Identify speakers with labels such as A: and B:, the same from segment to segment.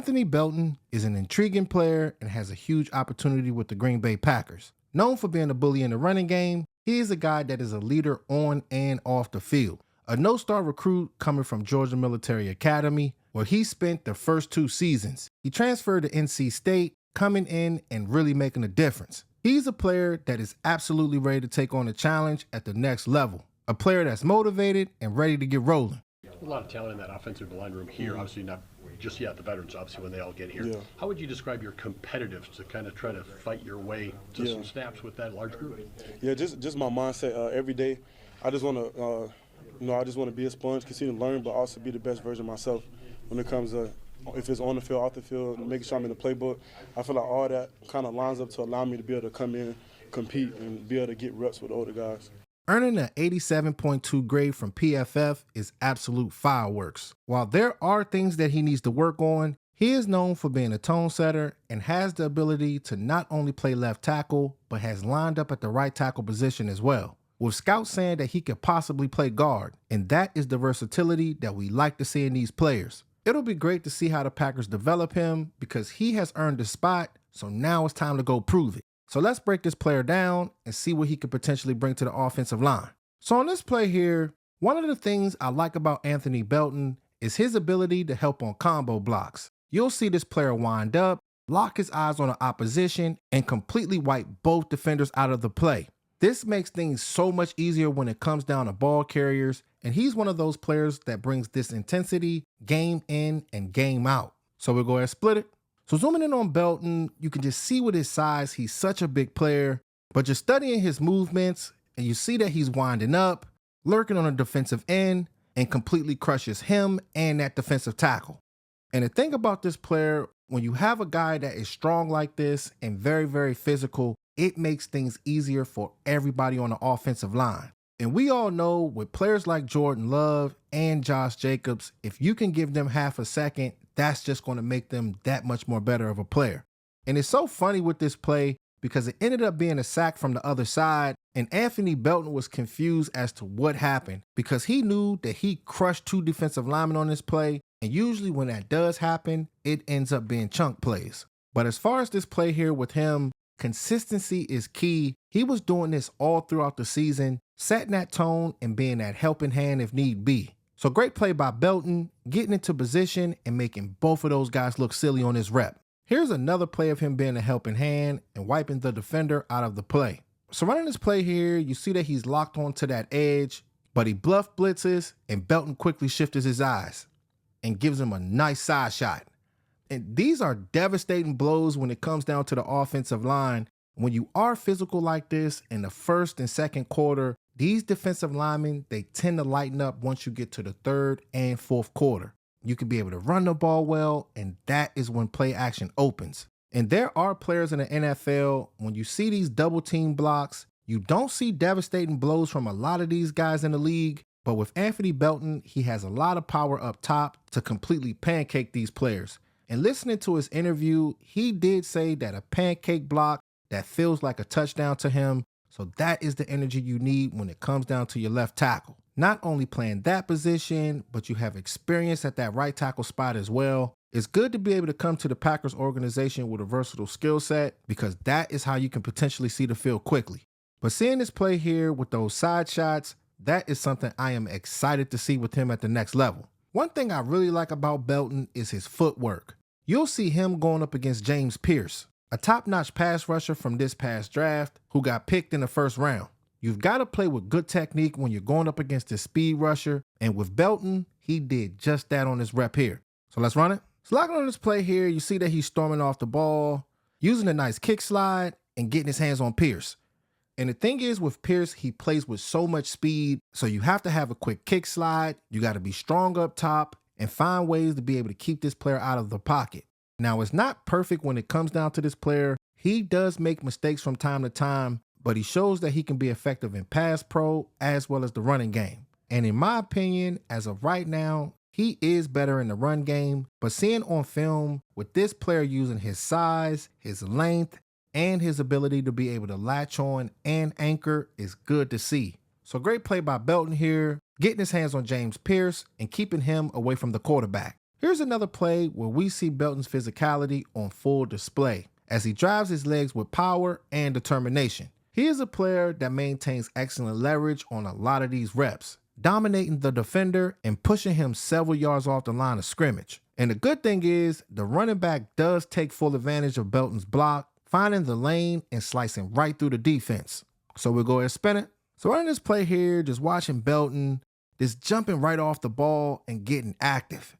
A: Anthony Belton is an intriguing player and has a huge opportunity with the Green Bay Packers. Known for being a bully in the running game, he is a guy that is a leader on and off the field. A no-star recruit coming from Georgia Military Academy, where he spent the first 2 seasons. He transferred to NC State, coming in and really making a difference. He's a player that is absolutely ready to take on a challenge at the next level. A player that's motivated and ready to get rolling.
B: A lot of talent in that offensive line room here. Obviously not just yet the veterans, obviously when they all get here.
C: Yeah.
B: How would you describe your competitiveness to kind of try to fight your way to some snaps with that large group?
C: Yeah, just my mindset every day. I just want to, I just want to be a sponge, continue to learn, but also be the best version of myself when it comes to if it's on the field, off the field, making sure I'm in the playbook. I feel like all that kind of lines up to allow me to be able to come in, compete, and be able to get reps with the older guys.
A: Earning an 87.2 grade from PFF is absolute fireworks. While there are things that he needs to work on, he is known for being a tone setter and has the ability to not only play left tackle, but has lined up at the right tackle position as well, with scouts saying that he could possibly play guard, and that is the versatility that we like to see in these players. It'll be great to see how the Packers develop him because he has earned the spot, so now it's time to go prove it. So let's break this player down and see what he could potentially bring to the offensive line. So on this play here, one of the things I like about Anthony Belton is his ability to help on combo blocks. You'll see this player wind up, lock his eyes on the opposition, and completely wipe both defenders out of the play. This makes things so much easier when it comes down to ball carriers, and he's one of those players that brings this intensity game in and game out. So we'll go ahead and split it. So zooming in on Belton, you can just see with his size, he's such a big player, but just studying his movements, and you see that he's winding up, lurking on a defensive end, and completely crushes him and that defensive tackle. And the thing about this player, when you have a guy that is strong like this and very, very physical, it makes things easier for everybody on the offensive line. And we all know with players like Jordan Love and Josh Jacobs, if you can give them half a second, that's just going to make them that much more better of a player. And it's so funny with this play because it ended up being a sack from the other side, and Anthony Belton was confused as to what happened because he knew that he crushed 2 defensive linemen on this play, and usually when that does happen, it ends up being chunk plays. But as far as this play here with him, consistency is key. He was doing this all throughout the season, setting that tone and being that helping hand if need be. So great play by Belton, getting into position and making both of those guys look silly on his rep. Here's another play of him being a helping hand and wiping the defender out of the play. So running this play here, you see that he's locked onto that edge, but he bluff blitzes and Belton quickly shifts his eyes and gives him a nice side shot. And these are devastating blows when it comes down to the offensive line. When you are physical like this in the first and second quarter, these defensive linemen, they tend to lighten up once you get to the third and fourth quarter. You can be able to run the ball well, and that is when play action opens. And there are players in the NFL, when you see these double team blocks, you don't see devastating blows from a lot of these guys in the league. But with Anthony Belton, he has a lot of power up top to completely pancake these players. And listening to his interview, he did say that a pancake block that feels like a touchdown to him. So that is the energy you need when it comes down to your left tackle. Not only playing that position, but you have experience at that right tackle spot as well. It's good to be able to come to the Packers organization with a versatile skill set because that is how you can potentially see the field quickly. But seeing this play here with those side shots, that is something I am excited to see with him at the next level. One thing I really like about Belton is his footwork. You'll see him going up against James Pierce, a top-notch pass rusher from this past draft who got picked in the first round. You've got to play with good technique when you're going up against this speed rusher, and with Belton, he did just that on this rep here. So let's run it. So locking on this play here, you see that he's storming off the ball, using a nice kick slide, and getting his hands on Pierce. And the thing is with Pierce, he plays with so much speed, so you have to have a quick kick slide, you got to be strong up top, and find ways to be able to keep this player out of the pocket. Now, it's not perfect when it comes down to this player. He does make mistakes from time to time, but he shows that he can be effective in pass pro as well as the running game. And in my opinion, as of right now, he is better in the run game, but seeing on film with this player using his size, his length, and his ability to be able to latch on and anchor is good to see. So great play by Belton here, getting his hands on James Pierce and keeping him away from the quarterback. Here's another play where we see Belton's physicality on full display as he drives his legs with power and determination. He is a player that maintains excellent leverage on a lot of these reps, dominating the defender and pushing him several yards off the line of scrimmage. And the good thing is, the running back does take full advantage of Belton's block, finding the lane and slicing right through the defense. So we'll go ahead and spin it. So running this play here, just watching Belton, just jumping right off the ball and getting active.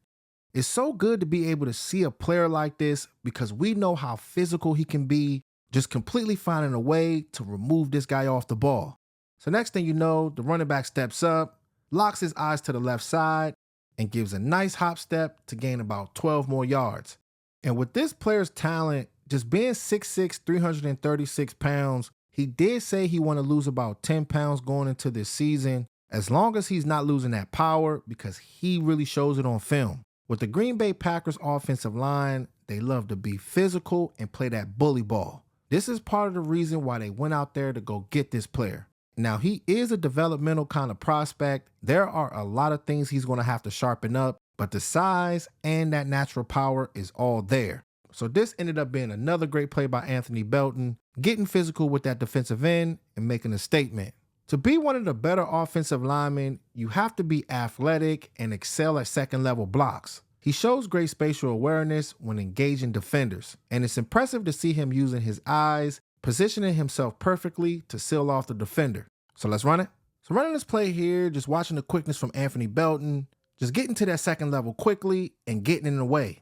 A: It's so good to be able to see a player like this because we know how physical he can be, just completely finding a way to remove this guy off the ball. So next thing you know, the running back steps up, locks his eyes to the left side, and gives a nice hop step to gain about 12 more yards. And with this player's talent, just being 6'6", 336 pounds, he did say he want to lose about 10 pounds going into this season, as long as he's not losing that power, because he really shows it on film. With the Green Bay Packers offensive line, they love to be physical and play that bully ball. This is part of the reason why they went out there to go get this player. Now, he is a developmental kind of prospect. There are a lot of things he's going to have to sharpen up, but the size and that natural power is all there. So this ended up being another great play by Anthony Belton, getting physical with that defensive end and making a statement. To be one of the better offensive linemen, you have to be athletic and excel at second level blocks. He shows great spatial awareness when engaging defenders, and it's impressive to see him using his eyes, positioning himself perfectly to seal off the defender. So let's run it. So running this play here, just watching the quickness from Anthony Belton, just getting to that second level quickly and getting in the way.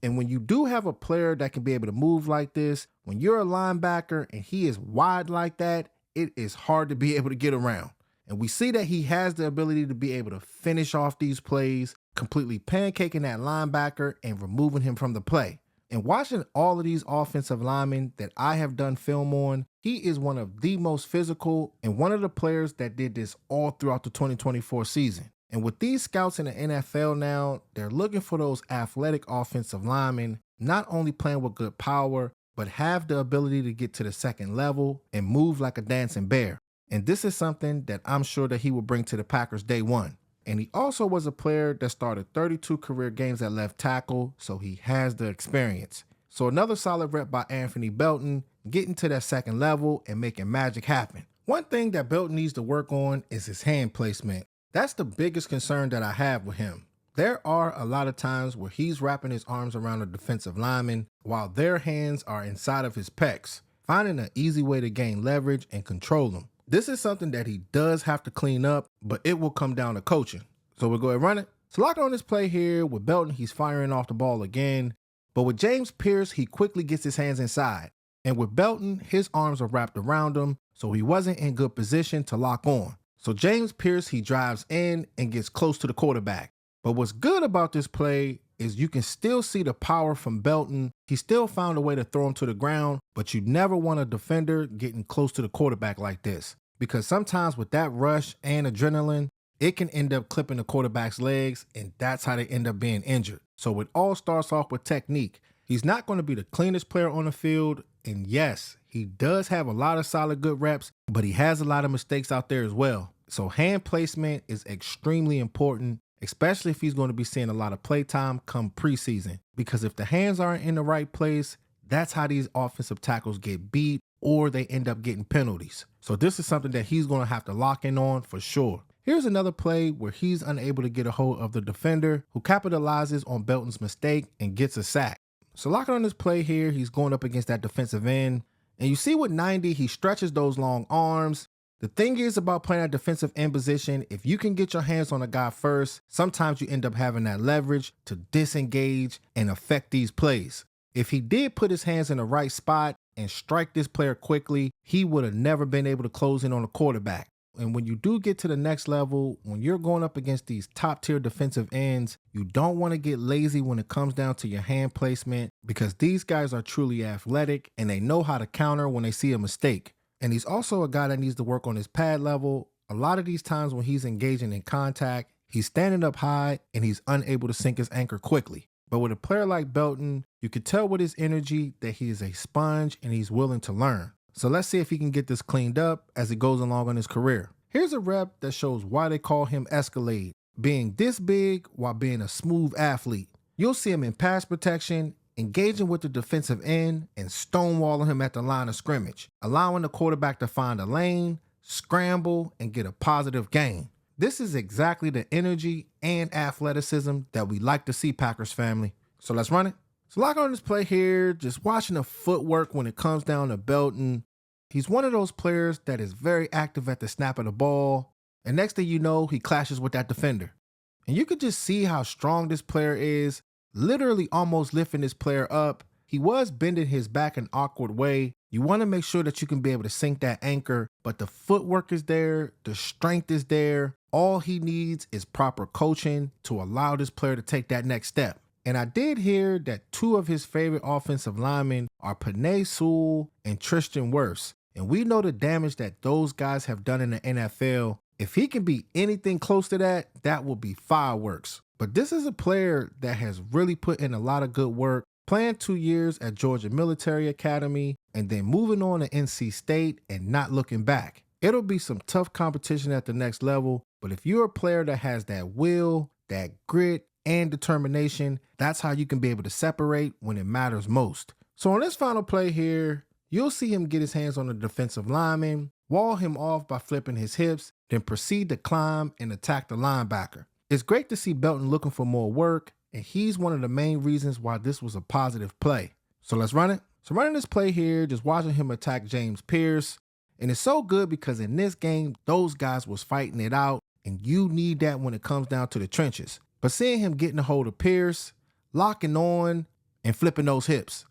A: And when you do have a player that can be able to move like this, when you're a linebacker and he is wide like that, it is hard to be able to get around. And we see that he has the ability to be able to finish off these plays, completely pancaking that linebacker and removing him from the play. And watching all of these offensive linemen that I have done film on, he is one of the most physical and one of the players that did this all throughout the 2024 season. And with these scouts in the NFL now, they're looking for those athletic offensive linemen, not only playing with good power, but have the ability to get to the second level and move like a dancing bear. And this is something that I'm sure that he will bring to the Packers day one. And he also was a player that started 32 career games at left tackle, so he has the experience. So another solid rep by Anthony Belton, getting to that second level and making magic happen. One thing that Belton needs to work on is his hand placement. That's the biggest concern that I have with him. There are a lot of times where he's wrapping his arms around a defensive lineman while their hands are inside of his pecs, finding an easy way to gain leverage and control them. This is something that he does have to clean up, but it will come down to coaching. So we'll go ahead and run it. So lock on this play here with Belton, he's firing off the ball again. But with James Pierce, he quickly gets his hands inside. And with Belton, his arms are wrapped around him, so he wasn't in good position to lock on. So James Pierce, he drives in and gets close to the quarterback. But what's good about this play is you can still see the power from Belton. He still found a way to throw him to the ground, but you never want a defender getting close to the quarterback like this. Because sometimes with that rush and adrenaline, it can end up clipping the quarterback's legs, and that's how they end up being injured. So it all starts off with technique. He's not going to be the cleanest player on the field, and yes, he does have a lot of solid good reps, but he has a lot of mistakes out there as well. So hand placement is extremely important, especially if he's going to be seeing a lot of play time come preseason. Because if the hands aren't in the right place, that's how these offensive tackles get beat or they end up getting penalties. So this is something that he's going to have to lock in on for sure. Here's another play where he's unable to get a hold of the defender, who capitalizes on Belton's mistake and gets a sack. So locking on this play here, he's going up against that defensive end. And you see with 90, he stretches those long arms. The thing is about playing that defensive end position, if you can get your hands on a guy first, sometimes you end up having that leverage to disengage and affect these plays. If he did put his hands in the right spot and strike this player quickly, he would have never been able to close in on a quarterback. And when you do get to the next level, when you're going up against these top tier defensive ends, you don't want to get lazy when it comes down to your hand placement, because these guys are truly athletic and they know how to counter when they see a mistake. And he's also a guy that needs to work on his pad level. A lot of these times when he's engaging in contact, he's standing up high and he's unable to sink his anchor quickly. But with a player like Belton, you can tell with his energy that he is a sponge and he's willing to learn. So let's see if he can get this cleaned up as he goes along in his career. Here's a rep that shows why they call him Escalade, being this big while being a smooth athlete. You'll see him in pass protection, engaging with the defensive end, and stonewalling him at the line of scrimmage, allowing the quarterback to find a lane, scramble, and get a positive gain. This is exactly the energy and athleticism that we like to see, Packers family. So let's run it. So lock on this play here, just watching the footwork when it comes down to Belton. He's one of those players that is very active at the snap of the ball, and next thing you know, he clashes with that defender. And you could just see how strong this player is, literally almost lifting this player up. He was bending his back an awkward way. You want to make sure that you can be able to sink that anchor, but the footwork is there, the strength is there. All he needs is proper coaching to allow this player to take that next step. And I did hear that two of his favorite offensive linemen are Penei Sewell and Tristan Wirfs. And we know the damage that those guys have done in the NFL. If he can be anything close to that, that will be fireworks. But this is a player that has really put in a lot of good work, playing 2 years at Georgia Military Academy and then moving on to NC State and not looking back. It'll be some tough competition at the next level, but if you're a player that has that will, that grit, and determination, that's how you can be able to separate when it matters most. So on this final play here, you'll see him get his hands on the defensive lineman, wall him off by flipping his hips, then proceed to climb and attack the linebacker. It's great to see Belton looking for more work, and he's one of the main reasons why this was a positive play. So let's run it. So running this play here, just watching him attack James Pierce, and it's so good because in this game, those guys was fighting it out, and you need that when it comes down to the trenches. But seeing him getting a hold of Pierce, locking on, and flipping those hips.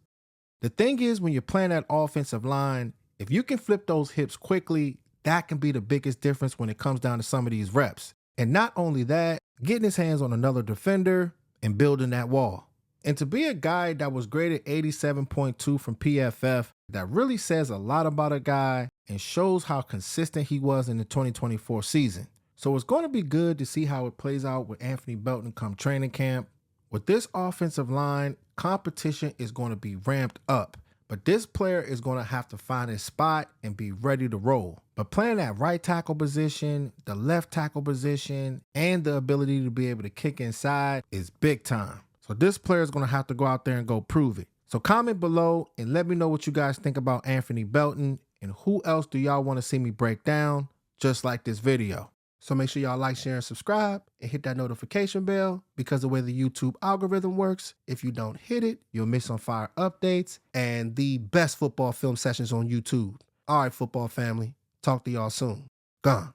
A: The thing is, when you're playing that offensive line, if you can flip those hips quickly, that can be the biggest difference when it comes down to some of these reps. And not only that, getting his hands on another defender and building that wall. And to be a guy that was graded 87.2 from PFF, that really says a lot about a guy and shows how consistent he was in the 2024 season. So it's going to be good to see how it plays out with Anthony Belton come training camp. With this offensive line, competition is going to be ramped up, but this player is going to have to find his spot and be ready to roll. But playing that right tackle position, the left tackle position, and the ability to be able to kick inside is big time. So this player is going to have to go out there and go prove it. So comment below and let me know what you guys think about Anthony Belton and who else do y'all want to see me break down just like this video. So make sure y'all like, share, and subscribe, and hit that notification bell because the way the YouTube algorithm works, if you don't hit it, you'll miss on fire updates and the best football film sessions on YouTube. All right, football family, talk to y'all soon. Gone.